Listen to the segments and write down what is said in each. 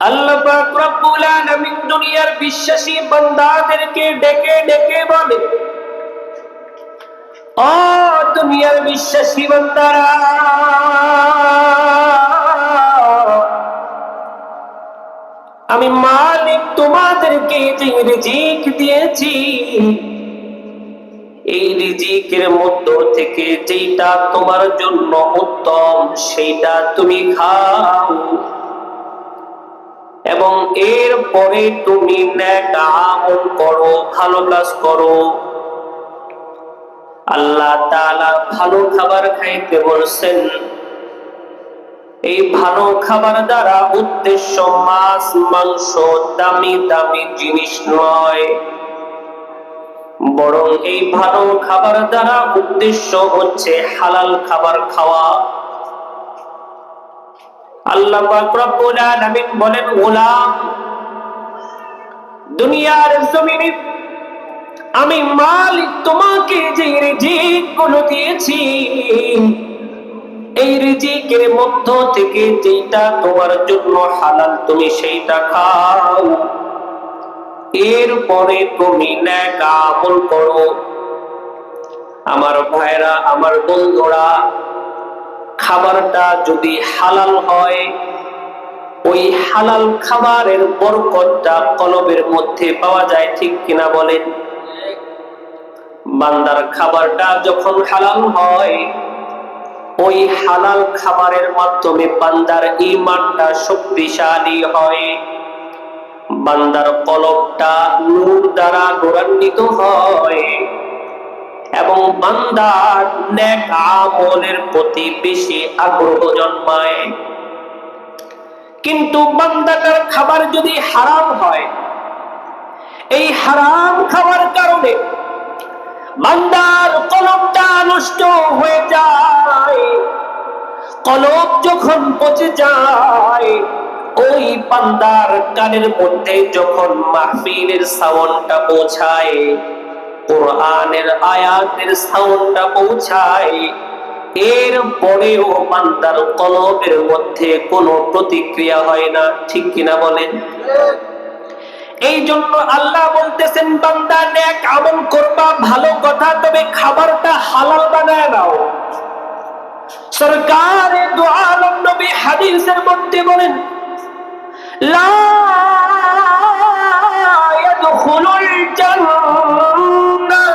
আল্লাহ পাক রব্বুল আলামিন দুনিয়ার বিশ্বাসী বান্দাদেরকে ডেকে ডেকে বলে, ও দুনিয়ার বিশ্বাসী বান্দারা, আমি মালিক তোমাদেরকে যে রিজিক দিয়েছি, এই রিজিকের মধ্য থেকে যেটা তোমার জন্য উত্তম সেইটা তুমি খাও, এবং এর পরে তুমি নেক আমল করো, ভালো কাজ করো। আল্লাহ তাআলা ভালো খাবার খাইতে বলছেন। এই ভালো খাবার দ্বারা উদ্দেশ্য মাছ মাংস দামি দামি জিনিস নয়, বরং এই ভালো খাবার দ্বারা উদ্দেশ্য হচ্ছে হালাল খাবার খাওয়া। আল্লাহ পাক রব্বুল আলামিন বলেন, গোলাম, দুনিয়ার জমিনে আমি মালিক তোমাকে যে রিজিক গুলো দিয়েছি, এই রিজিকের মধ্য থেকে যেটা তোমার জন্য হালাল তুমি সেইটা খাও, এরপরে তুমি নেক আমল করো। আমার ভাইরা, আমার বন্ধুরা, খাবারটা যদি হালাল হয়, ওই হালাল খাবারের বরকতটা কলবের মধ্যে পাওয়া যায়, ঠিক কিনা বলেন? বান্দার খাবারটা যখন হালাল হয়, ওই হালাল খাবারের মাধ্যমে বান্দার ঈমানটা শক্তিশালী হয়, বান্দার কলবটা নূর দ্বারা নূরান্বিত হয়, এবং বান্দার নেক আমলের প্রতি বেশি আগ্রহ জন্মায়। কিন্তু বান্দাটার খাবার যদি হারাম হয়, এই হারাম খাবার কারণে বান্দার কলবটা নষ্ট হয়ে যায়। কলব যখন পচে যায়, ওই বান্দার কানের মধ্যে যখন মাহফিলের সাউন্ডটা পৌঁছায়, কোরআনের আয়াতের সাউন্ডটা পৌঁছায়, এর পরেও বান্দার কলবের মধ্যে কোনো প্রতিক্রিয়া হয় না, ঠিক কিনা বলেন? এই জন্য আল্লাহ বলতেছেন, বান্দা নেক আমল করবা, ভালো কথা, তবে খাবারটা হালাল বানায় নাও। সরকারে দু আলম নবী হাদিসের মধ্যে বলেন, লা ইয়াদখুলুল জান্নাহ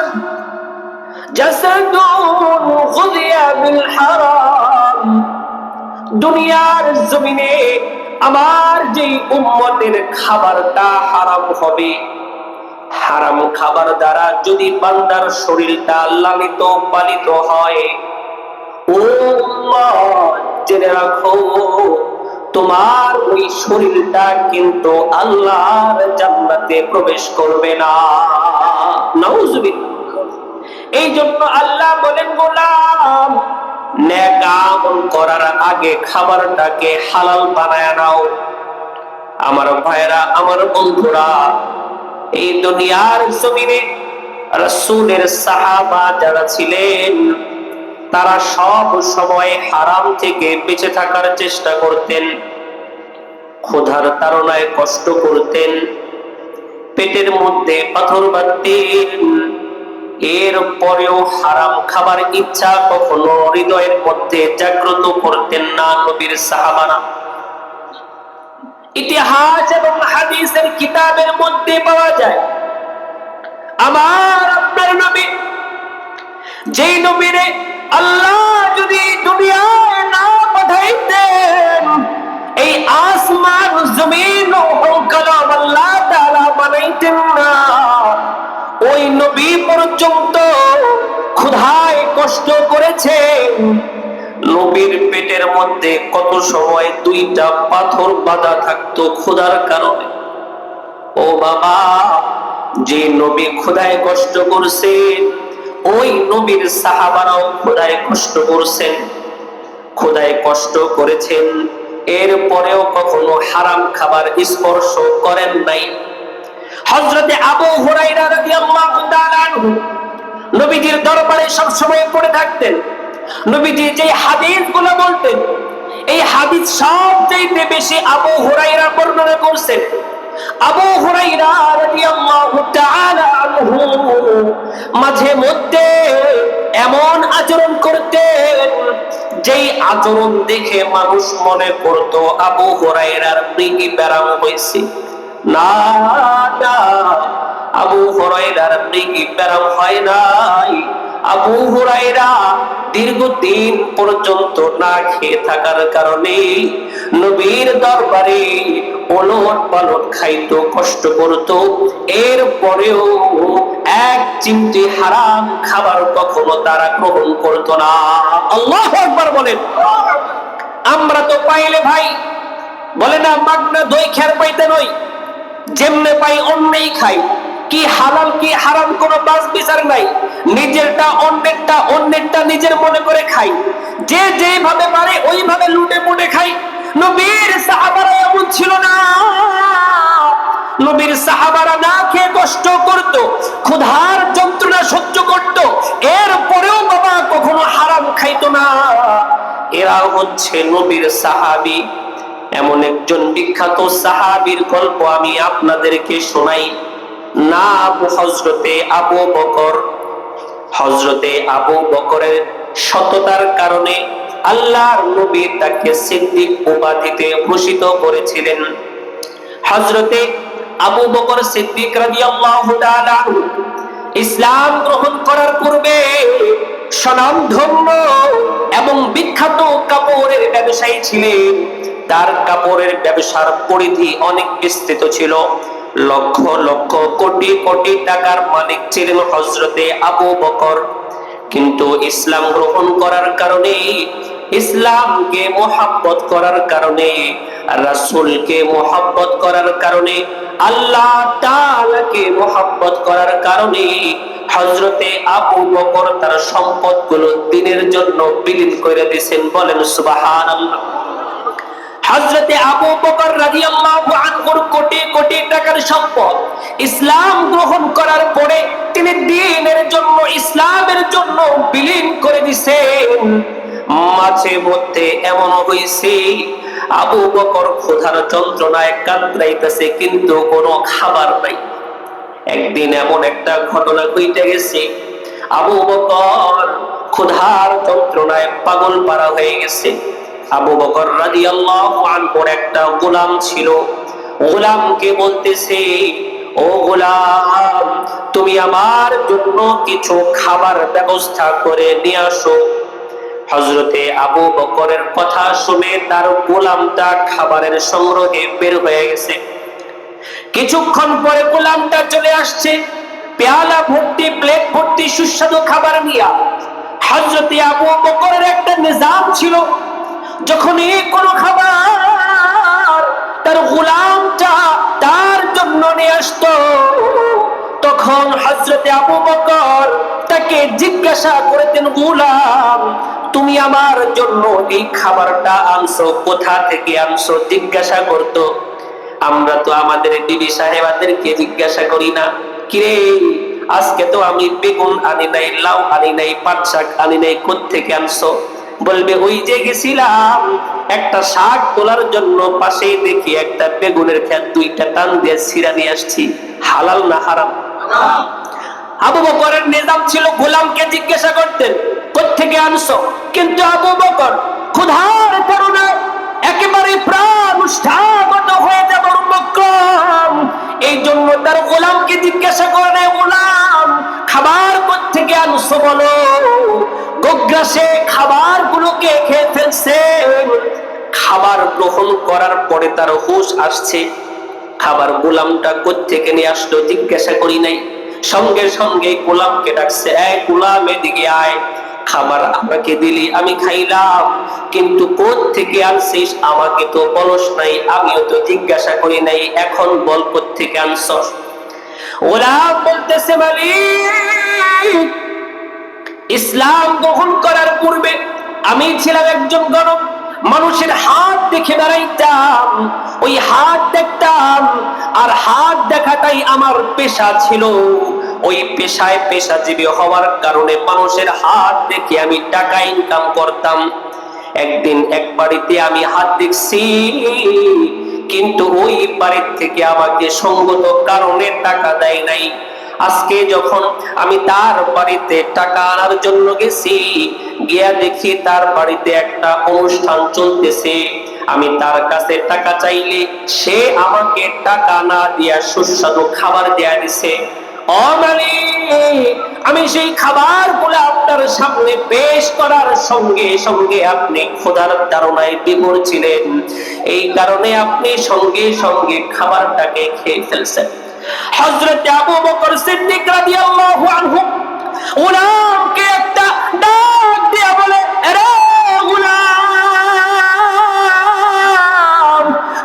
জাসাদুন গুযিয়া বিল হারাম। দুনিয়ার জমিনে আমার যে উম্মতের খাবারটা হারাম হবে, হারাম খাবার দ্বারা যদি বান্দার শরীরটা লালিত পালিত হয়, ও উম্মত জেনে রাখো, তোমার ওই শরীরটা কিন্তু আল্লাহর জান্নাতে প্রবেশ করবে না। নাউজুবিল্লাহ। এই জন্য আল্লাহ বলেন, গোলাম, নেক আমল করার আগে খাবারটাকে হালাল বানায় নাও। আমার ভাইরা, আমার বন্ধুরা, এই দুনিয়ার জমিনে রাসূলের সাহাবা যারা ছিলেন, তারা সব সময় হারাম থেকে বেঁচে থাকার চেষ্টা করতেন, ক্ষুধার তাড়নায় কষ্ট করতেন, পেটের মধ্যে পাথর বাঁধতেন, এর পরেও হারাম খাবার ইচ্ছা কখনো হৃদয়ের মধ্যে জাগ্রত করতেন না নবীর সাহাবারা। ইতিহাস এবং হাদিসের কিতাবের মধ্যে পাওয়া যায়, আমার আপনার নবী, যেই নবীরে আল্লাহ যদি দুনিয়ায় না পাঠাইতেন, এই আসমান জমিন ও কালাম আল্লাহ তাআলা বানাইতেন না। ওই নবী পর্যন্ত ক্ষুধায় কষ্ট করেছেন। নবীর পেটের মধ্যে কত সময় দুইটা পাথর বাঁধা থাকতো ক্ষুধার কারণে। ও বাবা, যে নবী ক্ষুধায় কষ্ট করছেন, ওই নবীর সাহাবারাও ক্ষুধায় কষ্ট করছেন, ক্ষুধায় কষ্ট করেছেন, এর পরেও কখনো হারাম খাবার স্পর্শ করেন নাই। হযরতে আবু হুরায়রা রাদিয়াল্লাহু তাআলা আনহু নবীজির দরবারে সব সময় পড়ে থাকতেন। নবীজি যে হাদিসগুলো বলতেন, এই হাদিস সবচেয়ে বেশি আবু হুরায়রা বর্ণনা করছেন। আবু হুরায়রা রাদিয়াল্লাহু তাআলা আনহু মাঝে মধ্যে এমন আচরণ করতেন যেই আচরণ দেখে মানুষ মনে করত আবু হুরায়রার মৃগী ব্যারাম হয়েছে। না না, আবু হুরায়রার মৃগী ব্যারাম হয় নাই। আবু হুরায়রা দীর্ঘদিন পর্যন্ত না খেয়ে থাকার কারণে নবীর দরবারে ওলট পালট খাইতো, কষ্ট করত, এরপরেও এক চিমটি হারাম খাবার কখনো তারা গ্রহণ করত না। আল্লাহু আকবার বলেন। আমরা তো পাইলে ভাই বলে না মাগনা দই খের পাইতে নই, যেমনে পাই অন্যই খাই। কি হালাল কি হারাম কোনো বাস বিচার নাই, নিজেরটা অন্যেরটা, অন্যেরটা নিজের মনে করে খাই। যে যেভাবে পারে ওইভাবে লুটে পুটে খাই। নবীর সাহাবারা এমন ছিল না। নবীর সাহাবারা না খেয়ে কষ্ট করত, ক্ষুধার যন্ত্রণা সহ্য করত, এরপরেও বাবা কখনো হারাম খাইতো না। এরা হচ্ছে নবীর সাহাবী। এমন একজন বিখ্যাত সাহাবীর গল্প আমি আপনাদেরকে শোনাই। নাম হযরতে আবু বকর। হযরতে আবু বকরের সততার কারণে আল্লাহর নবী তাকে সিদ্দিক উপাধিতে ভূষিত করেছিলেন। হযরতে আবু বকর সিদ্দিক রাদিয়াল্লাহু তাআলা ইসলাম গ্রহণ করার পূর্বে স্বনামধন্য এবং বিখ্যাত কাপড়ের ব্যবসায়ী ছিলেন। তার কাপড়ের ব্যবসার পরিধি অনেক বিস্তৃত ছিল। লক্ষ লক্ষ কোটি কোটি টাকার মালিক ছিলেন হযরতে আবু বকর। কিন্তু ইসলাম গ্রহণ করার কারণে, ইসলামকে মোহাব্বত করার কারণে, রাসূলকে মোহাব্বত করার কারণে, আল্লাহ তাআলাকে মোহাব্বত করার কারণে হযরতে আবু বকর তার সম্পদগুলো দ্বীনের জন্য বিলীন করে দিয়েছেন। বলেন সুবহানাল্লাহ। হযরতে আবু বকর রাদিয়াল্লাহু আনহুর কোটি কোটি টাকার সম্পদ ইসলাম গ্রহণ করার পরে তিনি দ্বীনের জন্য, ইসলামের জন্য বিলীন করে দিয়েছেন। মাঝে মধ্যে এমন হইছে আবু বকর ক্ষুধার যন্ত্রণায় কাতরাইতেছে, কিন্তু কোনো খাবার নাই। একদিন এমন একটা ঘটনা ঘটে গেছে, আবু বকর ক্ষুধার যন্ত্রণায় পাগল পারা হয়ে গেছে। আবু বকর রাদিয়াল্লাহু আনহুর একটা গোলাম ছিল। গোলামকে বলতেছে, ও গোলাম, তুমি আমার জন্য কিছু খাবার ব্যবস্থা করে নিয়ে আসো। হযরতে আবু বকরের কথা শুনে তার গোলামটা খাবারের সংগ্রহে বের হয়ে গেছে। কিছুক্ষণ পরে গোলামটা চলে আসছে পেয়ালা ভর্তি, প্লেট ভর্তি সুস্বাদু খাবার নিয়ে। হযরতে আবু বকরের একটা নিজাম ছিল, যখনই কোনো খাবার তার গোলামটা তার জন্য নিয়ে আসতো, তখন হযরতে আবু বকর তাকে জিজ্ঞাসা করতেন, গোলাম, তুমি আমার জন্য এই খাবারটা আনছো, কোথা থেকে আনছো? জিজ্ঞাসা করতো। আমরা তো আমাদের বিবি সাহেবাদেরকে জিজ্ঞাসা করি না, কিরে আজকে তো আমি বেগুন আনি নাই, লাউ আনি নাই, পাট শাক আনি নাই, কোত্থেকে আনছো? বলবে, ওই যে গেছিলাম একটা শাক তোলার জন্য, পাশেই দেখি একটা বেগুনের ক্ষেত, দুইটা টান দিয়ে ছিঁড়া নিয়ে আসছি। হালাল না হারাম? আবু বকরের নিজাম ছিল গোলামকে জিজ্ঞাসা করতেন কোত্থেকে আনছো। কিন্তু আবু বকর ক্ষুধার কারণে একেবারে প্রাণ উষ্ঠাগত হয়ে যাবে উপক্রম, এই জন্য তার গোলামকে জিজ্ঞাসা করে, গোলাম খাবার কোত্থেকে আনছো বলো। গোগ্রাসে খাবার গুলোকে খেয়ে ফেলছে। খাবার গ্রহণ করার পরে তার হুঁশ আসছে, খাবার গোলামটা কোত্থেকে নিয়ে আসলো জিজ্ঞাসা করি নাই। সঙ্গে সঙ্গে গোলামকে ডাকছে, এই গোলাম এদিকে আয়, খাবার আমাকে দিলি, আমি খাইলাম, কিন্তু কোত্থেকে আনছিস আমাকে তো বলস নাই, আমিও তো জিজ্ঞাসা করি নাই, এখন বল কোত্থেকে আনছস। গোলাম বলতেছে, মালিক, ইসলাম গ্রহণ করার পূর্বে আমি ছিলাম একজন গরম মানুষের হাত দেখে বেড়াইতাম, ওই হাত দেখতাম, আর হাত দেখাটাই আমার পেশা ছিল। ওই পেশায় পেশাজীবী হওয়ার কারণে মানুষের হাত দেখে আমি টাকা ইনকাম করতাম। একদিন এক বাড়িতে আমি হাত দেখছি, কিন্তু ওই বাড়ির থেকে আমাকে সঙ্গত কারণে টাকা দেয় নাই। আজকে যখন আমি তার বাড়িতে টাকা আনার জন্য গেছি, গিয়া দেখি তার বাড়িতে একটা অনুষ্ঠান চলতেছে। আমি তার কাছে টাকা চাইলে সে আমাকে টাকা না দিয়া সুস্বাদু খাবার দেয়া দিছে। ও মালিক, আমি সেই খাবারগুলো আপনার সামনে পেশ করার সঙ্গে সঙ্গে আপনি খোদার তাড়নায় বিমূঢ় ছিলেন, এই কারণে আপনি সঙ্গে সঙ্গে খাবারটাকে খেয়ে ফেলছেন। হযরত আবু বকর সিদ্দিক রাদিয়াল্লাহু আনহু গোলামকে একটা ডাক দিয়া বলে, আরে গোলাম,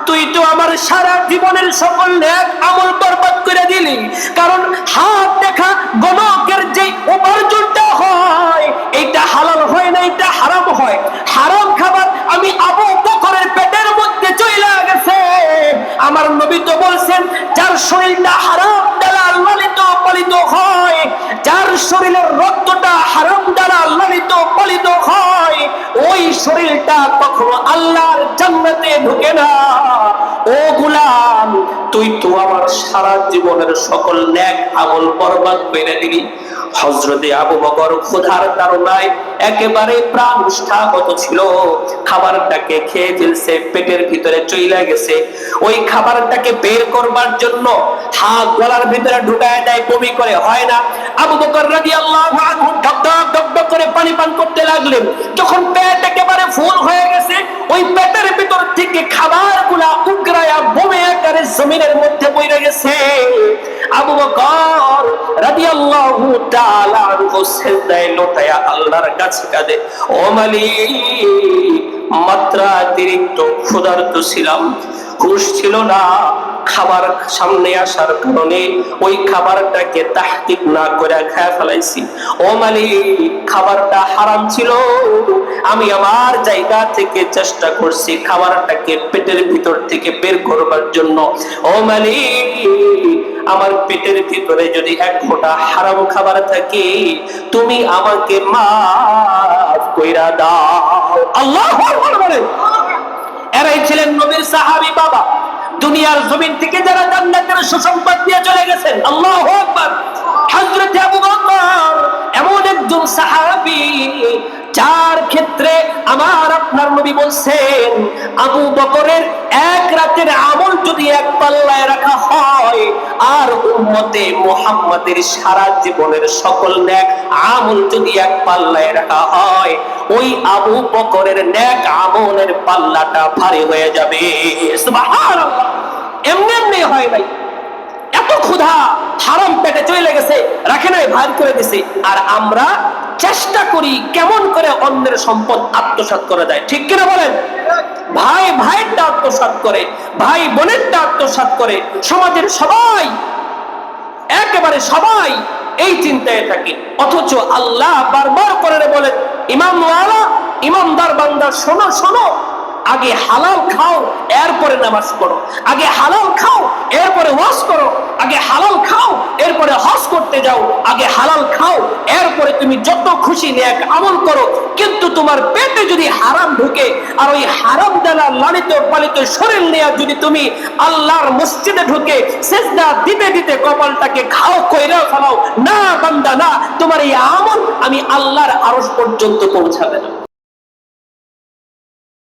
তুই তো আমার সারা জীবনের সকল নেক আমল বরবাদ করে দিলি। কারণ হাত দেখা গণকের যে উপার্জনটা হয়, এটা হালাল হয় না, এটা হারাম হয়। হারাম খাবার আমি আবু বকরের পেটের মধ্যে চলে গেছে। আমার নবী তো বলছেন, যার শরীরটা হারাম দ্বারা লালিত পালিত হয়, যার শরীরের রক্তটা হারাম দ্বারা লালিত পালিত হয়, ওই শরীরটা কখনো আল্লাহর জান্নাতে ঢোকে না। ও গোলাম, তুই তো আমার সারা জীবনের সকল নেক আমল বরবাদ করে দিলি। হযরতে আবু বকর ক্ষুধার তাড়নায় একেবারে প্রাণ নিষ্ঠাগত ছিল, খাবারটাকে খেয়ে ফেলছে, পেটের ভিতরে চইলা গেছে। ওই খাবারটাকে বের করবার জন্য হাত গলার ভিতরে ঢুকায় দেয়, বমি করে, হয় না। আবু বকর রাদিয়াল্লাহু আনহু ঢকঢক ঢকঢক করে পানি পান করতে লাগলেন। যখন পেট একেবারে ফুল হয়ে গেছে, ওই পেটের ভিতর থেকে খাবারগুলা উগরায়া বমি আকারে জমিনের মধ্যে পড়ে গেছে। আবু বকর রাদিয়াল্লাহু তাআলা আনহু সিজদায় লুটায়া আল্লাহর কাছে কাঁদে, ও মালিক, মাত্রাতিরিক্ত ক্ষুধার্ত ছিলাম, হুঁশ ছিল না। খাবার সামনে আসার কারণে ওই খাবারটাকে তাহকিক না করে খেয়ে ফেলাইছি। ও মালিক, খাবারটা হারাম ছিল, আমি আমার জায়গা থেকে চেষ্টা করছি খাবারটাকে পেটের ভিতর থেকে বের করবার জন্য। ও মালিক, আমার পেটের ভিতরে যদি এক ফোঁটা হারাম খাবার থাকে, তুমি আমাকে মাফ কইরা দাও। আল্লাহু আকবার বলেন। এরাই ছিলেন নবীর সাহাবী বাবা, দুনিয়ার জমিন থেকে যারা জান্নাতের সুসংবাদ দিয়ে চলে গেছেন। আল্লাহু আকবার। হযরত আবু বকর এমন একজন সাহাবী যার ক্ষেত্রে আমার আপনার নবী বলছেন, আবু বকরের এক রাতের আমল যদি এক পাল্লায় রাখা হয়, আর উম্মতে মুহাম্মাদের সারা জীবনের সকল নেক আমল যদি এক পাল্লায় রাখা হয়, ওই আবু বকরের নেক আমলের পাল্লাটা ভারী হয়ে যাবে। সুবহানাল্লাহ। এমনি এমনি হয় নাই, এত ক্ষুধা, হারাম পেটে চলে গেছে, রাখে নাই, ভার করে দিছে। আর আমরা চেষ্টা করি কেমন করে অন্যের সম্পদ আত্মসাৎ করা যায়, ঠিক কিনা বলেন? ভাই ভাইয়েরটা আত্মসাৎ করে, ভাই বোনেরটা আত্মসাৎ করে, সমাজের সবাই, একেবারে সবাই এই চিন্তায় থাকে। অথচ আল্লাহ বারবার করে বলেন, ইমানওয়ালা ইমানদার বান্দা, শোনো শোনো, আগে হালাল খাও, এরপরে নামাজ পড়ো। আগে হালাল খাও, এরপরে ওয়াজ করো। আগে হালাল খাও, এরপরে হজ করতে যাও। আগে হালাল খাও, এরপরে তুমি যত খুশি নেক আমল করো। কিন্তু তোমার পেটে যদি হারাম ঢুকে, আর ওই হারাম দ্বারা লালিত পালিত শরীর নিয়ে যদি তুমি আল্লাহর মসজিদে ঢুকে সিজদা দিতে দিতে কপালটাকে খাও কইরা ফেলাও, না বান্দা না, তোমার এই আমল আমি আল্লাহর আরশ পর্যন্ত পৌঁছাবে না।